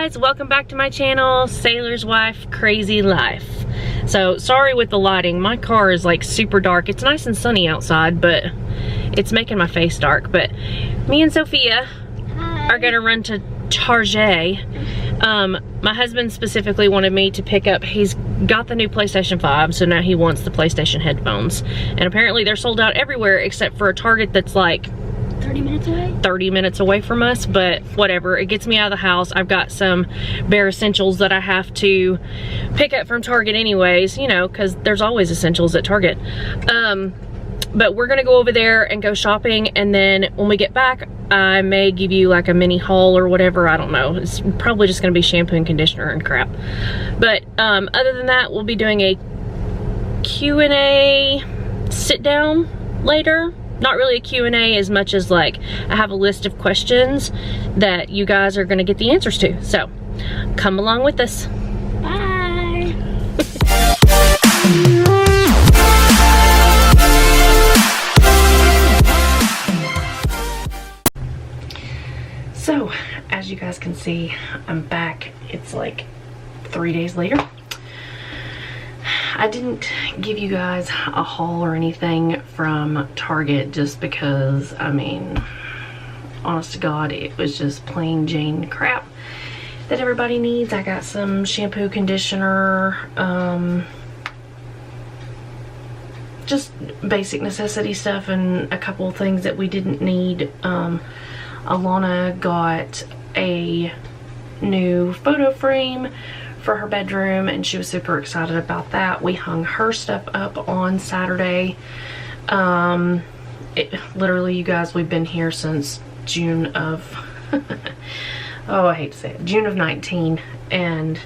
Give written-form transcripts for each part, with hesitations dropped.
guys, welcome back to my channel, Sailor's Wife Crazy Life. So sorry with the lighting, my car is like super dark. It's nice and sunny outside, but it's making my face dark. But me and Sophia are gonna run to Target. My husband specifically wanted me to pick up, he's got the new PlayStation 5, so now he wants the PlayStation headphones. And apparently they're sold out everywhere except for a Target that's like 30 minutes away? 30 minutes away from us, but whatever. It gets me out of the house. I've got some bare essentials that I have to pick up from Target anyways, you know, because there's always essentials at Target. But we're gonna go over there and go shopping, and then when we get back, I may give you like a mini haul or whatever. I don't know. It's probably just gonna be shampoo and conditioner and crap. But other than that, we'll be doing a Q&A sit down later. Not really a Q&A as much as like I have a list of questions that you guys are gonna get the answers to. So come along with us. Bye. So as you guys can see, I'm back. It's like 3 days later. I didn't give you guys a haul or anything from Target just because, I mean, honest to God, it was just plain Jane crap that everybody needs. I got some shampoo, conditioner, just basic necessity stuff, and a couple of things that we didn't need. Alana got a new photo frame for her bedroom, and she was super excited about that. We hung her stuff up on Saturday. Literally, you guys, we've been here since June of oh, I hate to say it, June of 19, and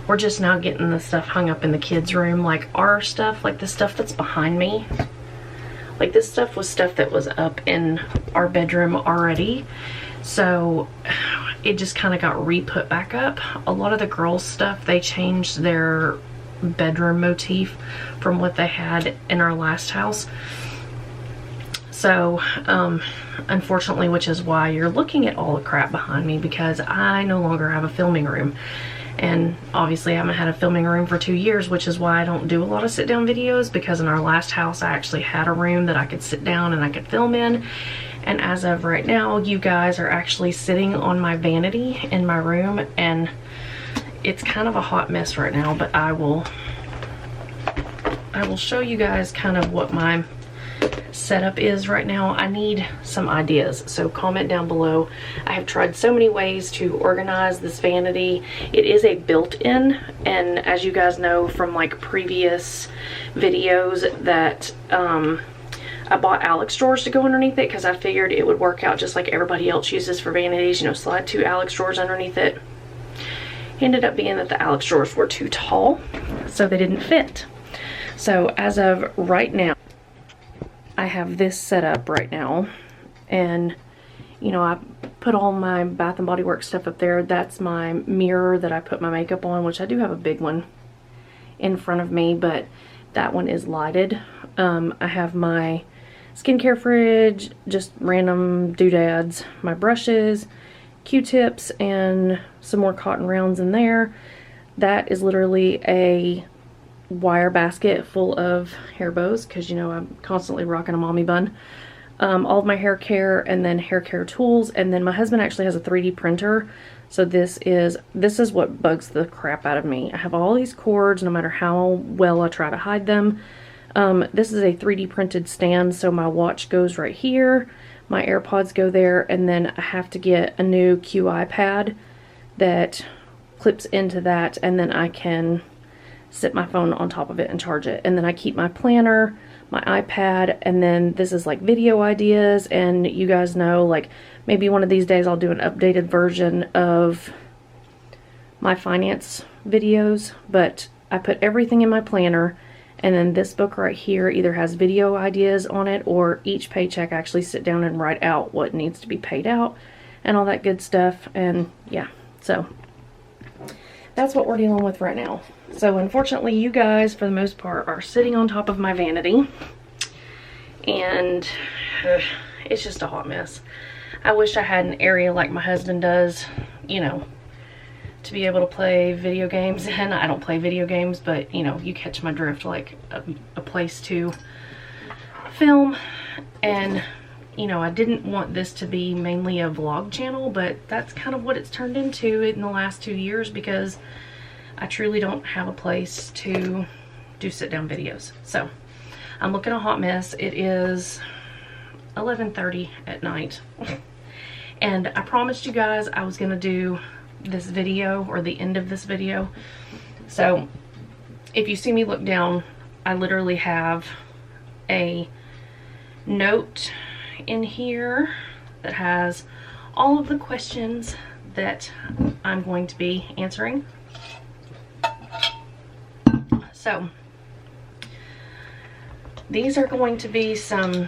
we're just now getting the stuff hung up in the kids' room. Like our stuff, like the stuff that's behind me, like this stuff was stuff that was up in our bedroom already, so it just kind of got re-put back up. A lot of the girls' stuff, they changed their bedroom motif from what they had in our last house. So unfortunately, which is why you're looking at all the crap behind me, because I no longer have a filming room. And obviously I haven't had a filming room for 2 years, which is why I don't do a lot of sit down videos, because in our last house I actually had a room that I could sit down and I could film in. And as of right now, you guys are actually sitting on my vanity in my room, and it's kind of a hot mess right now, but I will show you guys kind of what my setup is right now. I need some ideas, so comment down below. I have tried so many ways to organize this vanity. It is a built-in, and as you guys know from like previous videos, that I bought Alex drawers to go underneath it because I figured it would work out just like everybody else uses for vanities, you know, slide 2 Alex drawers underneath it. Ended up being that the Alex drawers were too tall, so they didn't fit. So as of right now, I have this set up right now, and you know, I put all my Bath and Body Works stuff up there. That's my mirror that I put my makeup on, which I do have a big one in front of me, but that one is lighted. I have my skincare fridge, just random doodads, my brushes, Q-tips, and some more cotton rounds in there. That is literally a wire basket full of hair bows, because you know I'm constantly rocking a mommy bun. All of my hair care, and then hair care tools, and then my husband actually has a 3D printer, so this is what bugs the crap out of me. I have all these cords, no matter how well I try to hide them. This is a 3D printed stand, so my watch goes right here, my AirPods go there, and then I have to get a new QI pad that clips into that, and then I can sit my phone on top of it and charge it. And then I keep my planner, my iPad, and then this is like video ideas. And you guys know, like, maybe one of these days I'll do an updated version of my finance videos, but I put everything in my planner. And then this book right here either has video ideas on it, or each paycheck I actually sit down and write out what needs to be paid out and all that good stuff. And yeah, so that's what we're dealing with right now. So unfortunately, you guys, for the most part, are sitting on top of my vanity, and it's just a hot mess. I wish I had an area like my husband does, you know, to be able to play video games. And I don't play video games, but you know, you catch my drift, like a place to film. And you know, I didn't want this to be mainly a vlog channel, but that's kind of what it's turned into in the last 2 years, because I truly don't have a place to do sit down videos. So I'm looking a hot mess. It is 11:30 at night. And I promised you guys I was gonna do this video, or the end of this video. So if you see me look down, I literally have a note in here that has all of the questions that I'm going to be answering. So these are going to be some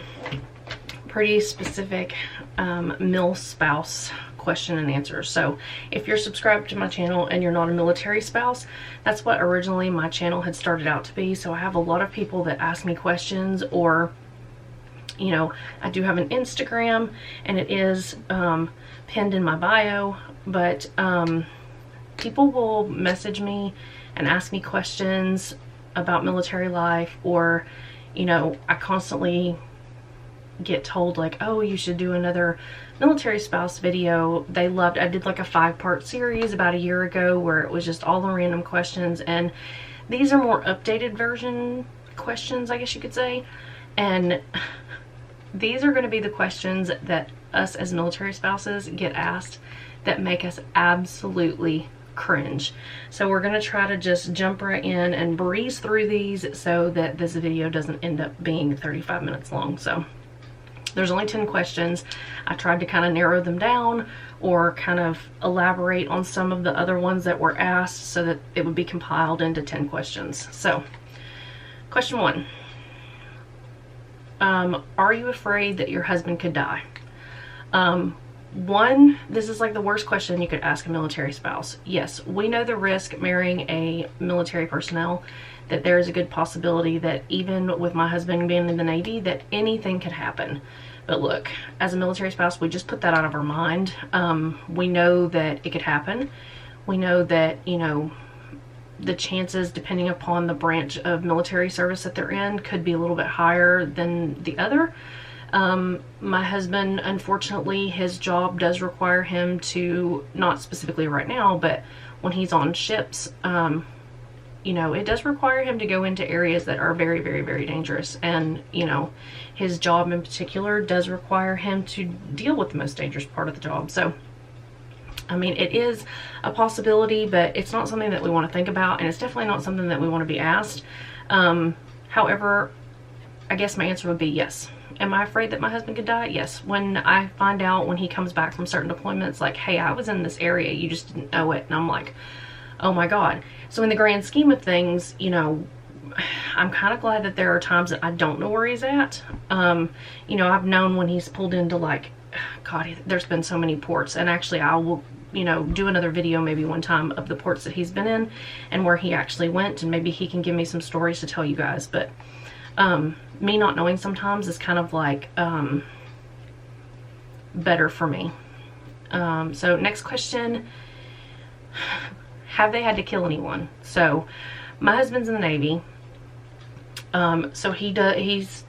pretty specific MilSpouse question and answers. So if you're subscribed to my channel and you're not a military spouse, that's what originally my channel had started out to be. So I have a lot of people that ask me questions, or you know, I do have an Instagram, and it is pinned in my bio, but people will message me and ask me questions about military life, or you know, I constantly get told like, oh, you should do another military spouse video. They loved, I did like a 5-part series about a year ago where it was just all the random questions, and these are more updated version questions, I guess you could say. And these are going to be the questions that us as military spouses get asked that make us absolutely cringe. So we're going to try to just jump right in and breeze through these so that this video doesn't end up being 35 minutes long. So there's only 10 questions. I tried to kind of narrow them down, or kind of elaborate on some of the other ones that were asked, so that it would be compiled into 10 questions. So question 1. Are you afraid that your husband could die? This is like the worst question you could ask a military spouse. Yes, we know the risk marrying a military personnel, that there is a good possibility that even with my husband being in the Navy, that anything could happen. But look, as a military spouse, we just put that out of our mind. We know that it could happen. We know that, you know, the chances, depending upon the branch of military service that they're in, could be a little bit higher than the other. My husband, unfortunately, his job does require him to, not specifically right now, but when he's on ships, you know, it does require him to go into areas that are very, very, very dangerous. And, you know, his job in particular does require him to deal with the most dangerous part of the job. So I mean, it is a possibility, but it's not something that we want to think about, and it's definitely not something that we want to be asked. However, I guess my answer would be yes. Am I afraid that my husband could die? Yes. When I find out, when he comes back from certain deployments, like, hey, I was in this area, you just didn't know it, and I'm like, oh my God. So in the grand scheme of things, you know, I'm kind of glad that there are times that I don't know where he's at. You know, I've known when he's pulled into, like, God, there's been so many ports, and actually I will, you know, do another video maybe one time of the ports that he's been in and where he actually went, and maybe he can give me some stories to tell you guys. But me not knowing sometimes is kind of like better for me. So next question, have they had to kill anyone? So my husband's in the Navy, so he's,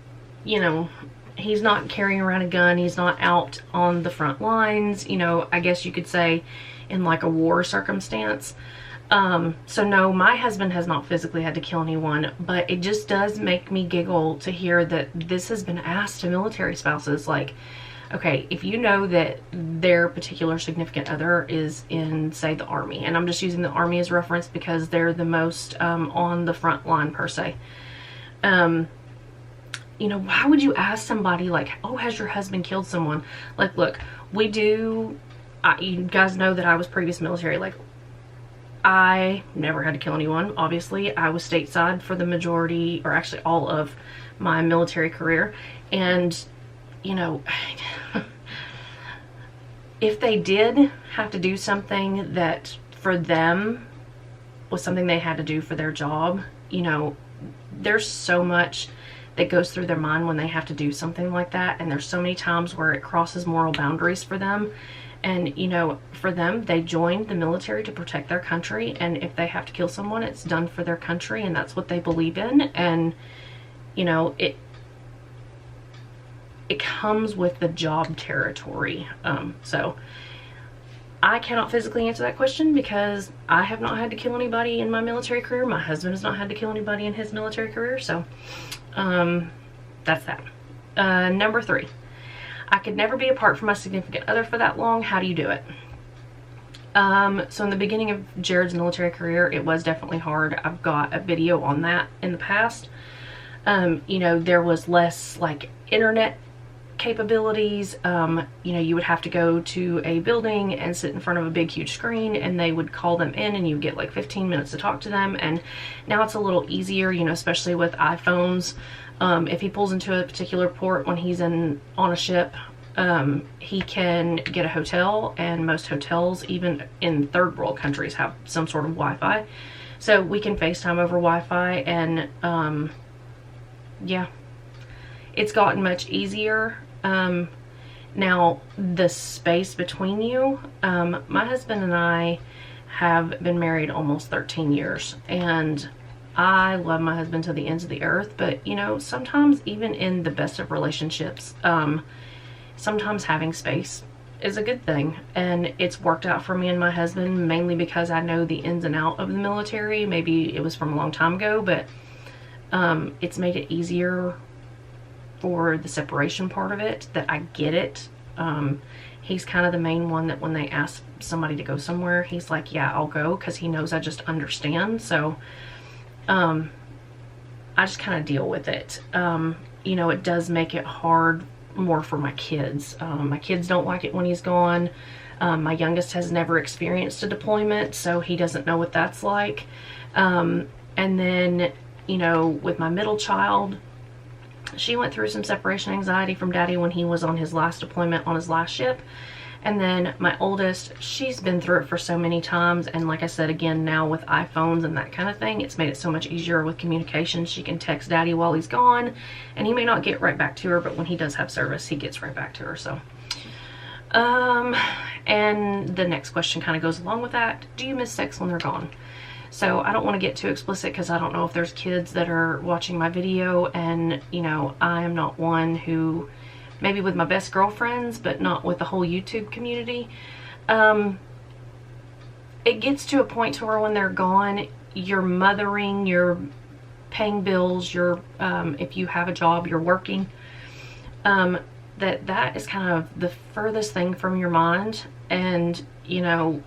you know, he's not carrying around a gun. He's not out on the front lines, you know, I guess you could say in like a war circumstance. So no, my husband has not physically had to kill anyone, but it just does make me giggle to hear that this has been asked to military spouses. Like, okay, if you know that their particular significant other is in, say, the Army, and I'm just using the Army as reference because they're the most on the front line per se. You know, why would you ask somebody like, oh, has your husband killed someone? Like, look, we do, you guys know that I was previous military. Like, I never had to kill anyone, obviously. I was stateside for the majority, or actually all of my military career. And, you know, if they did have to do something that for them was something they had to do for their job, you know, there's so much that goes through their mind when they have to do something like that, and there's so many times where it crosses moral boundaries for them. And, you know, for them, they joined the military to protect their country. And if they have to kill someone, it's done for their country. And that's what they believe in. And, you know, it comes with the job territory. So I cannot physically answer that question because I have not had to kill anybody in my military career. My husband has not had to kill anybody in his military career. So that's that. Number 3, I could never be apart from my significant other for that long. How do you do it? So in the beginning of Jared's military career, it was definitely hard. I've got a video on that in the past. You know, there was less like internet capabilities. You know, you would have to go to a building and sit in front of a big huge screen, and they would call them in and you get like 15 minutes to talk to them. And now it's a little easier, you know, especially with iPhones. If he pulls into a particular port when he's on a ship, he can get a hotel, and most hotels, even in third world countries, have some sort of Wi-Fi. So we can FaceTime over Wi-Fi, and yeah, it's gotten much easier. Now, the space between you, my husband and I have been married almost 13 years, and I love my husband to the ends of the earth, but, you know, sometimes even in the best of relationships, sometimes having space is a good thing, and it's worked out for me and my husband mainly because I know the ins and out of the military. Maybe it was from a long time ago, but it's made it easier for the separation part of it, that I get it. He's kind of the main one that when they ask somebody to go somewhere, he's like, yeah, I'll go, because he knows I just understand. So I just kind of deal with it. You know, it does make it hard more for my kids. My kids don't like it when he's gone. My youngest has never experienced a deployment, so he doesn't know what that's like. And then, you know, with my middle child, she went through some separation anxiety from daddy when he was on his last deployment on his last ship. And then my oldest, she's been through it for so many times. And like I said, again, now with iPhones and that kind of thing, it's made it so much easier with communication. She can text daddy while he's gone, and he may not get right back to her, but when he does have service, he gets right back to her. So, and the next question kind of goes along with that. Do you miss sex when they're gone? So I don't want to get too explicit because I don't know if there's kids that are watching my video, and, you know, I am not one who, maybe with my best girlfriends, but not with the whole YouTube community. It gets to a point to where when they're gone, you're mothering, you're paying bills, you're, if you have a job, you're working. That is kind of the furthest thing from your mind. And, you know,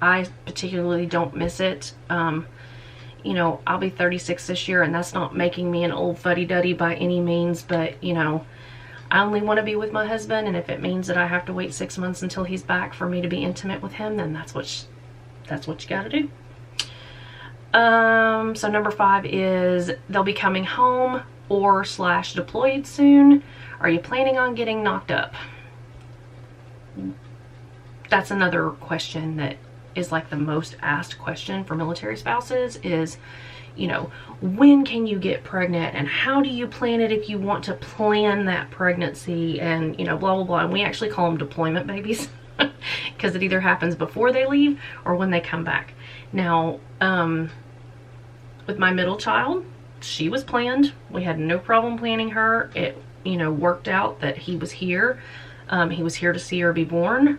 I particularly don't miss it. You know, I'll be 36 this year, and that's not making me an old fuddy-duddy by any means, but, you know, I only want to be with my husband, and if it means that I have to wait 6 months until he's back for me to be intimate with him, then that's what you gotta do. So number 5 is, they'll be coming home or / deployed soon. Are you planning on getting knocked up? That's another question that is like the most asked question for military spouses is, you know, when can you get pregnant, and how do you plan it if you want to plan that pregnancy, and, you know, blah blah blah. And we actually call them deployment babies because it either happens before they leave or when they come back. Now, with my middle child, she was planned. We had no problem planning her. It, you know, worked out that he was here. He was here to see her be born.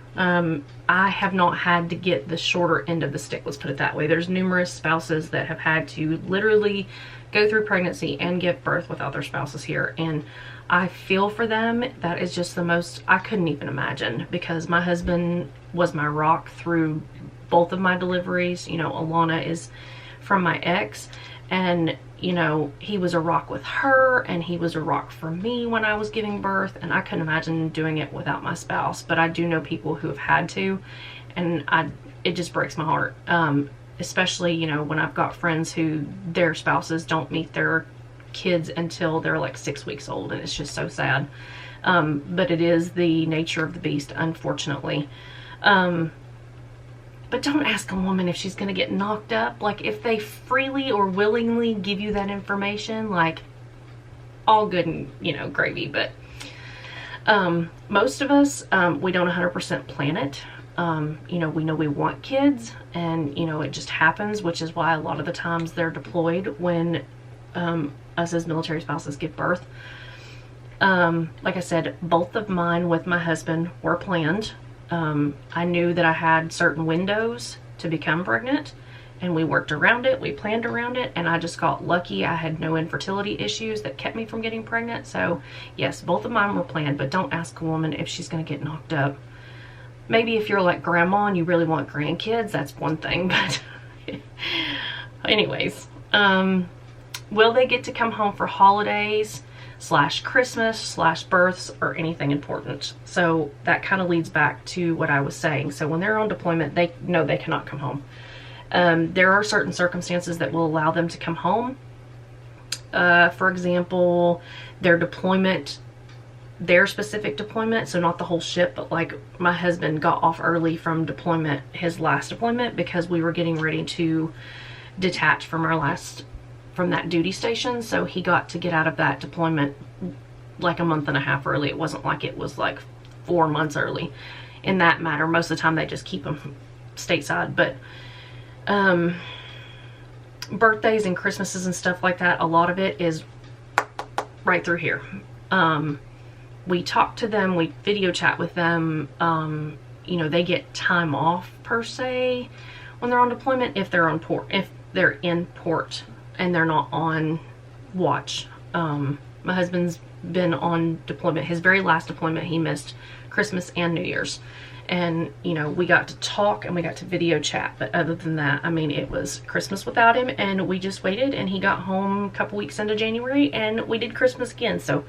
I have not had to get the shorter end of the stick, let's put it that way. There's numerous spouses that have had to literally go through pregnancy and give birth without their spouses here, and I feel for them. That is just the most, I couldn't even imagine, because my husband was my rock through both of my deliveries. You know, Alana is from my ex, and, you know, he was a rock with her, and he was a rock for me when I was giving birth, and I couldn't imagine doing it without my spouse. But I do know people who have had to, and it just breaks my heart. Especially, you know, when I've got friends who their spouses don't meet their kids until they're like 6 weeks old, and it's just so sad. But it is the nature of the beast, unfortunately. But don't ask a woman if she's going to get knocked up. Like, if they freely or willingly give you that information, like, all good and, you know, gravy. But Most of us, we don't 100% plan it. You know we want kids, and you know it just happens, which is why a lot of the times they're deployed when us as military spouses give birth. Like I said, both of mine with my husband were planned. I knew that I had certain windows to become pregnant, and we worked around it, we planned around it, and I just got lucky. I had no infertility issues that kept me from getting pregnant. So yes, both of mine were planned, but don't ask a woman if she's going to get knocked up. Maybe if you're like grandma and you really want grandkids, that's one thing, but anyways, will they get to come home for holidays / Christmas / births or anything important? So that kind of leads back to what I was saying. So when they're on deployment, they know they cannot come home. There are certain circumstances that will allow them to come home. For example, their deployment, their specific deployment, so not the whole ship, but like my husband got off early from deployment, his last deployment, because we were getting ready to detach from from that duty station. So he got to get out of that deployment like a month and a half early. It wasn't like it was like 4 months early in that matter. Most of the time they just keep them stateside, but birthdays and Christmases and stuff like that, a lot of it is right through here. We talk to them, we video chat with them. You know, they get time off per se when they're on deployment if they're on port, if they're in port and they're not on watch. My husband's been on deployment. His very last deployment, he missed Christmas and New Year's. And, you know, we got to talk and we got to video chat. But other than that, I mean, it was Christmas without him, and we just waited, and he got home a couple weeks into January, and we did Christmas again. So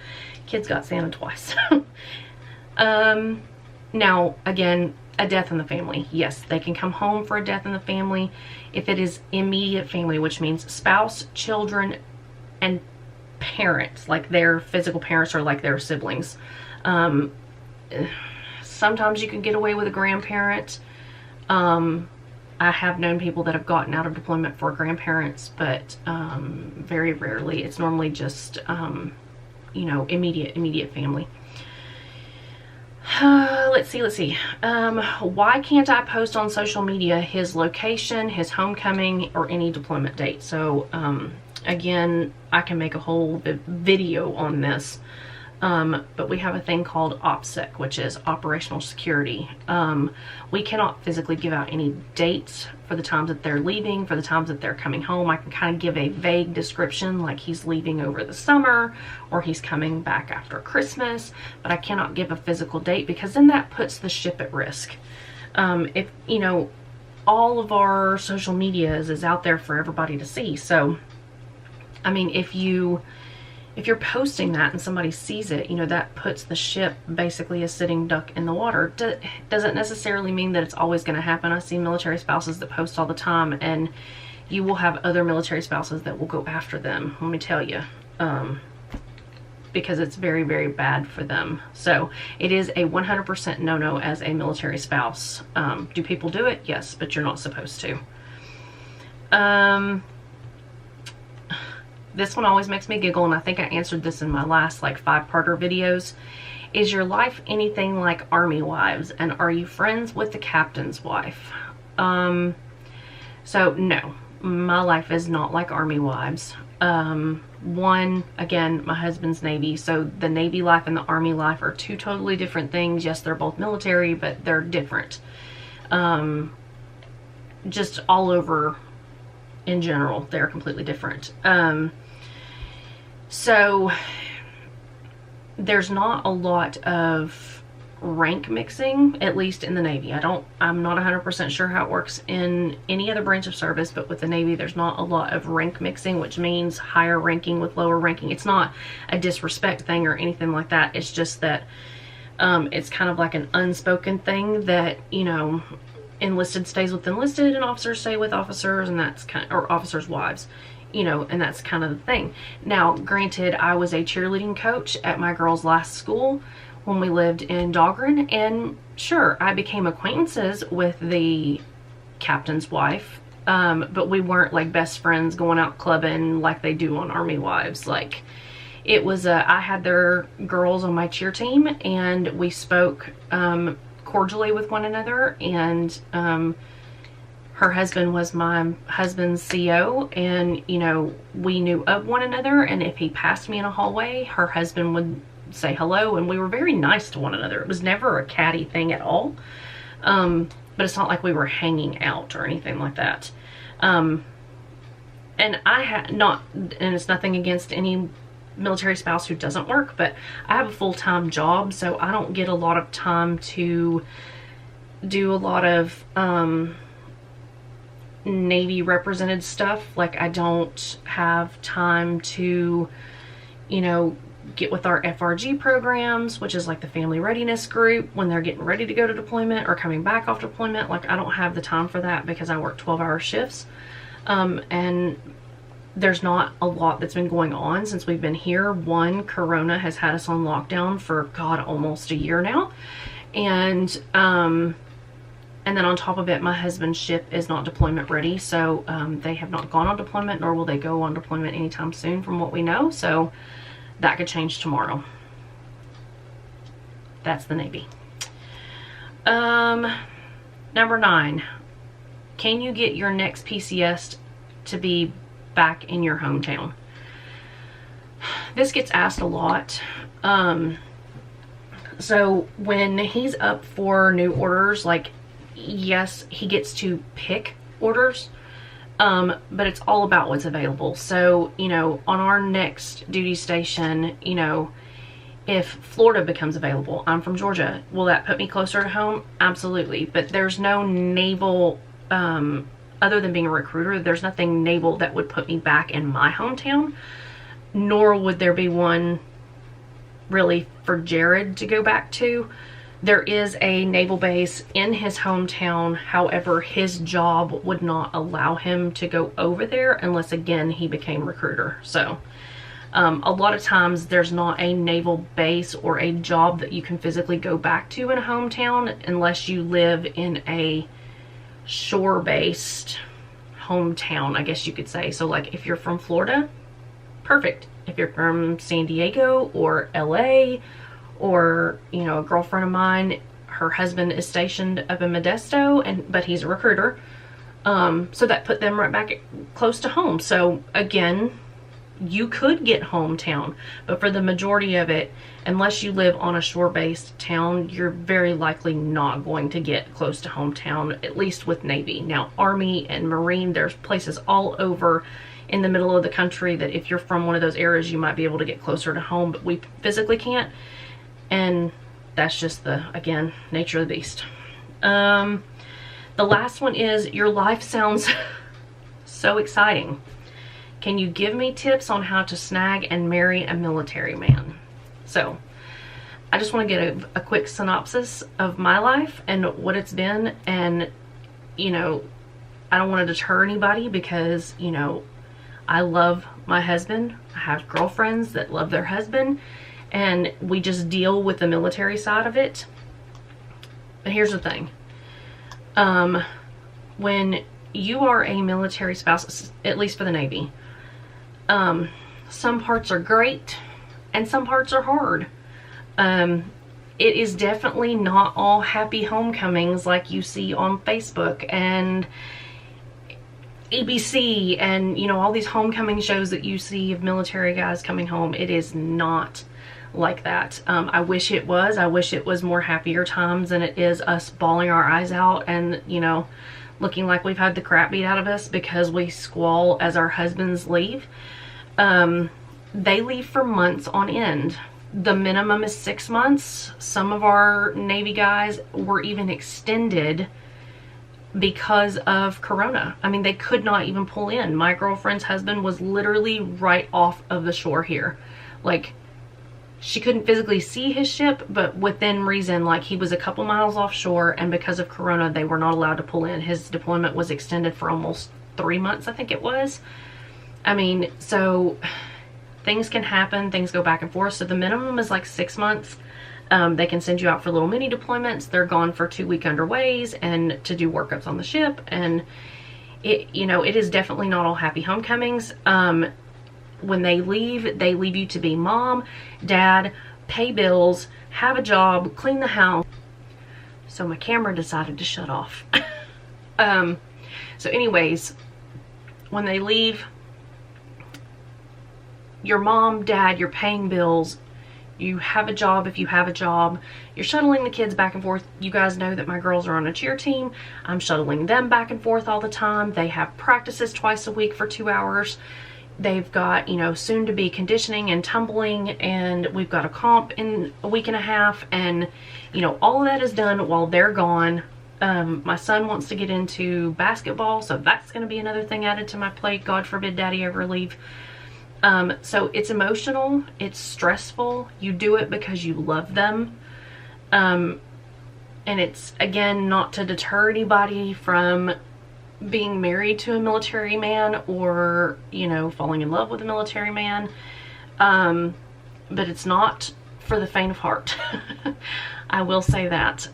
kids got Santa twice. Now, again, a death in the family. Yes, they can come home for a death in the family if it is immediate family, which means spouse, children, and parents, like their physical parents or like their siblings. Sometimes you can get away with a grandparent. I have known people that have gotten out of deployment for grandparents, but very rarely. It's normally just, you know, immediate family. Let's see. Why can't I post on social media his location, his homecoming, or any deployment date? So, again, I can make a whole video on this. But we have a thing called OPSEC, which is operational security. We cannot physically give out any dates for the times that they're leaving, for the times that they're coming home. I can kind of give a vague description, like he's leaving over the summer or he's coming back after Christmas, but I cannot give a physical date because then that puts the ship at risk. If, you know, all of our social media is out there for everybody to see. So, I mean, if you're posting that and somebody sees it, you know, that puts the ship basically a sitting duck in the water. Doesn't necessarily mean that it's always going to happen. I see military spouses that post all the time, and you will have other military spouses that will go after them, let me tell you, because it's very, very bad for them. So it is a 100% no-no as a military spouse. Do people do it? Yes, but you're not supposed to. This one always makes me giggle, and I think I answered this in my last like 5-parter videos. Is your life anything like Army wives, and are you friends with the captain's wife? So no, my life is not like Army wives. One, again, my husband's Navy, so the Navy life and the Army life are two totally different things. Yes, they're both military, but they're different. Just all over in general, they're completely different. So there's not a lot of rank mixing, at least in the Navy. I'm not 100% sure how it works in any other branch of service, but with the Navy, there's not a lot of rank mixing, which means higher ranking with lower ranking. It's not a disrespect thing or anything like that. It's just that it's kind of like an unspoken thing that, you know, enlisted stays with enlisted and officers stay with officers, and that's kind of, or officers' wives, you know, and that's kind of the thing. Now, granted, I was a cheerleading coach at my girls' last school when we lived in Dahlgren, and sure, I became acquaintances with the captain's wife, but we weren't like best friends going out clubbing like they do on Army wives. Like, it was, I had their girls on my cheer team, and we spoke cordially with one another, and her husband was my husband's CO, and, you know, we knew of one another, and if he passed me in a hallway, her husband would say hello, and we were very nice to one another. It was never a catty thing at all, but it's not like we were hanging out or anything like that. And I had not, and it's nothing against any military spouse who doesn't work, but I have a full-time job, so I don't get a lot of time to do a lot of Navy represented stuff. Like, I don't have time to, you know, get with our FRG programs, which is like the family readiness group, when they're getting ready to go to deployment or coming back off deployment. Like, I don't have the time for that because I work 12-hour shifts, and there's not a lot that's been going on since we've been here. One, Corona has had us on lockdown for, God, almost a year now. And then on top of it, my husband's ship is not deployment ready. So they have not gone on deployment, nor will they go on deployment anytime soon from what we know. So that could change tomorrow. That's the Navy. Number 9, can you get your next PCS to be back in your hometown? This gets asked a lot. So when he's up for new orders, like, yes, he gets to pick orders, but it's all about what's available. So, you know, on our next duty station, you know, if Florida becomes available, I'm from Georgia, will that put me closer to home? Absolutely. But there's no naval, other than being a recruiter, there's nothing naval that would put me back in my hometown, nor would there be one really for Jared to go back to. There is a naval base in his hometown. However, his job would not allow him to go over there unless, again, he became recruiter. So a lot of times there's not a naval base or a job that you can physically go back to in a hometown unless you live in a shore-based hometown, I guess you could say. So like, if you're from Florida, perfect. If you're from San Diego or LA, or, you know, a girlfriend of mine, her husband is stationed up in Modesto, but he's a recruiter, so that put them right back close to home. So again, you could get hometown, but for the majority of it, unless you live on a shore-based town, you're very likely not going to get close to hometown, at least with Navy. Now, Army and Marine, there's places all over in the middle of the country that if you're from one of those areas, you might be able to get closer to home, but we physically can't. And that's just the, again, nature of the beast. The last one is, your life sounds so exciting. Can you give me tips on how to snag and marry a military man? So I just want to get a quick synopsis of my life and what it's been. And, you know, I don't want to deter anybody because, you know, I love my husband. I have girlfriends that love their husband, and we just deal with the military side of it. But here's the thing. When you are a military spouse, at least for the Navy, some parts are great and some parts are hard. It is definitely not all happy homecomings like you see on Facebook and ABC and, you know, all these homecoming shows that you see of military guys coming home. It is not like that. I wish it was. I wish it was more happier times than it is us bawling our eyes out and, you know, looking like we've had the crap beat out of us because we squall as our husbands leave. They leave for months on end. The minimum is 6 months. Some of our Navy guys were even extended because of Corona. I mean, they could not even pull in. My girlfriend's husband was literally right off of the shore here. Like, she couldn't physically see his ship, but within reason, like, he was a couple miles offshore, and because of Corona, they were not allowed to pull in. His deployment was extended for almost 3 months, I think it was. I mean, so things can happen, things go back and forth. So the minimum is like 6 months. They can send you out for little mini deployments. They're gone for 2-week underways and to do workups on the ship. And it, you know, it is definitely not all happy homecomings. when they leave you to be mom, dad, pay bills, have a job, clean the house. So my camera decided to shut off. So anyways, when they leave, your mom, dad, you're paying bills, you have a job if you have a job, you're shuttling the kids back and forth. You guys know that my girls are on a cheer team. I'm shuttling them back and forth all the time. They have practices twice a week for 2 hours. They've got, you know, soon to be conditioning and tumbling, and we've got a comp in a week and a half, and you know, all of that is done while they're gone. My son wants to get into basketball, so that's going to be another thing added to my plate. God forbid daddy ever leave. So it's emotional, it's stressful. You do it because you love them. And it's, again, not to deter anybody from being married to a military man or, you know, falling in love with a military man. But it's not for the faint of heart. I will say that.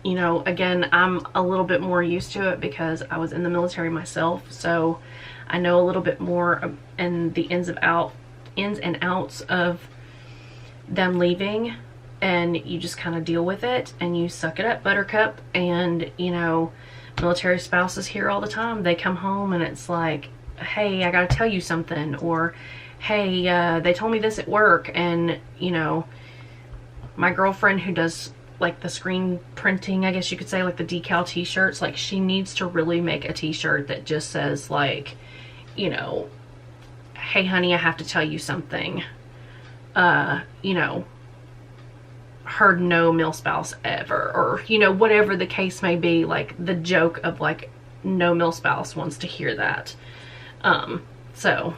You know, again, I'm a little bit more used to it because I was in the military myself, so I know a little bit more and the ins and outs of them leaving, and you just kind of deal with it and you suck it up, buttercup. And you know, military spouses here all the time. They come home and it's like, hey, I gotta tell you something, or hey, they told me this at work. And you know, my girlfriend who does like the screen printing, I guess you could say, like the decal t-shirts, like she needs to really make a t-shirt that just says like, you know, hey honey, I have to tell you something. You know, heard no MilSpouse ever, or you know, whatever the case may be, like the joke of like no MilSpouse wants to hear that. So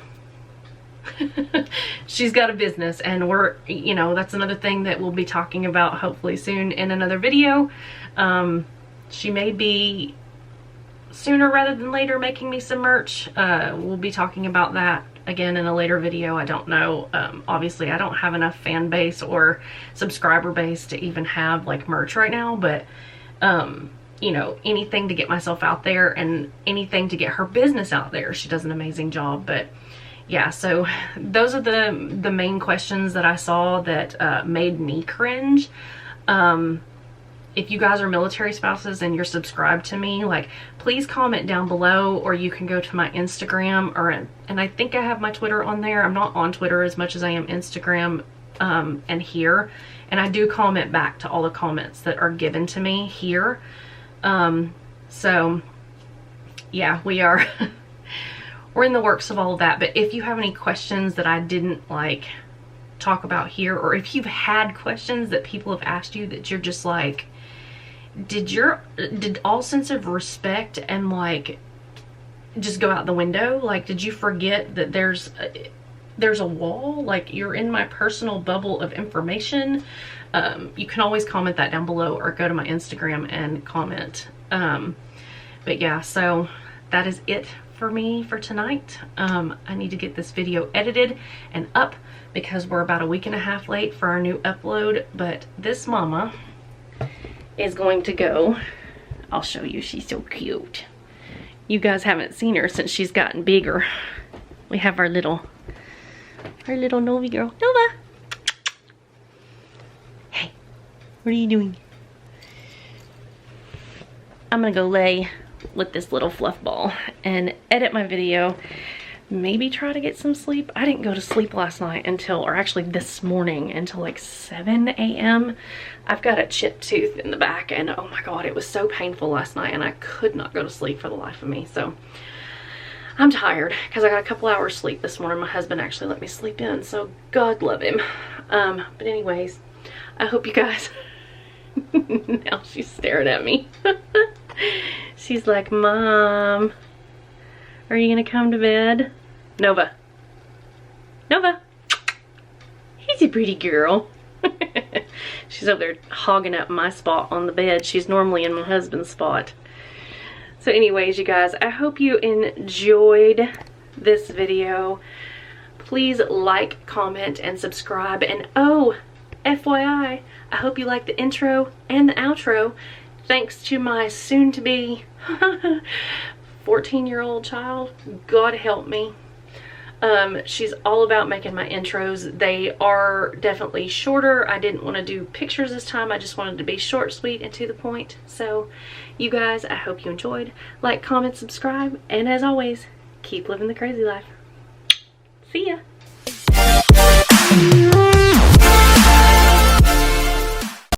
she's got a business, and we're, you know, that's another thing that we'll be talking about hopefully soon in another video. She may be sooner rather than later making me some merch. We'll be talking about that again in a later video. I don't know. Obviously I don't have enough fan base or subscriber base to even have like merch right now, but you know, anything to get myself out there and anything to get her business out there. She does an amazing job. But yeah, so those are the main questions that I saw that made me cringe. If you guys are military spouses and you're subscribed to me, like, please comment down below, or you can go to my Instagram, and I think I have my Twitter on there. I'm not on Twitter as much as I am Instagram and here, and I do comment back to all the comments that are given to me here. So yeah, we are we're in the works of all of that. But if you have any questions that I didn't like talk about here, or if you've had questions that people have asked you that you're just like, did all sense of respect and like just go out the window? Like, did you forget that there's a wall? Like, you're in my personal bubble of information. You can always comment that down below, or go to my Instagram and comment. But yeah, so that is it for me for tonight. I need to get this video edited and up because we're about a week and a half late for our new upload. But this mama is going to go. I'll show you. She's so cute. You guys haven't seen her since she's gotten bigger. We have our little Novi girl. Nova! Hey, what are you doing? I'm gonna go lay with this little fluff ball and edit my video. Maybe try to get some sleep. I didn't go to sleep last night until, or actually this morning, until like 7 a.m. I've got a chipped tooth in the back, and oh my god, it was so painful last night, and I could not go to sleep for the life of me. So I'm tired because I got a couple hours sleep this morning. My husband actually let me sleep in, so God love him. But anyways, I hope you guys now she's staring at me. She's like, Mom, are you gonna come to bed? Nova. Nova. He's a pretty girl. She's over there hogging up my spot on the bed. She's normally in my husband's spot. So anyways, you guys, I hope you enjoyed this video. Please like, comment, and subscribe. And oh, FYI, I hope you like the intro and the outro. Thanks to my soon-to-be 14-year-old child. God help me. She's all about making my intros. They are definitely shorter. I didn't want to do pictures this time. I just wanted to be short, sweet, and to the point. So you guys, I hope you enjoyed. Like, comment, subscribe, and as always, keep living the crazy life. See ya.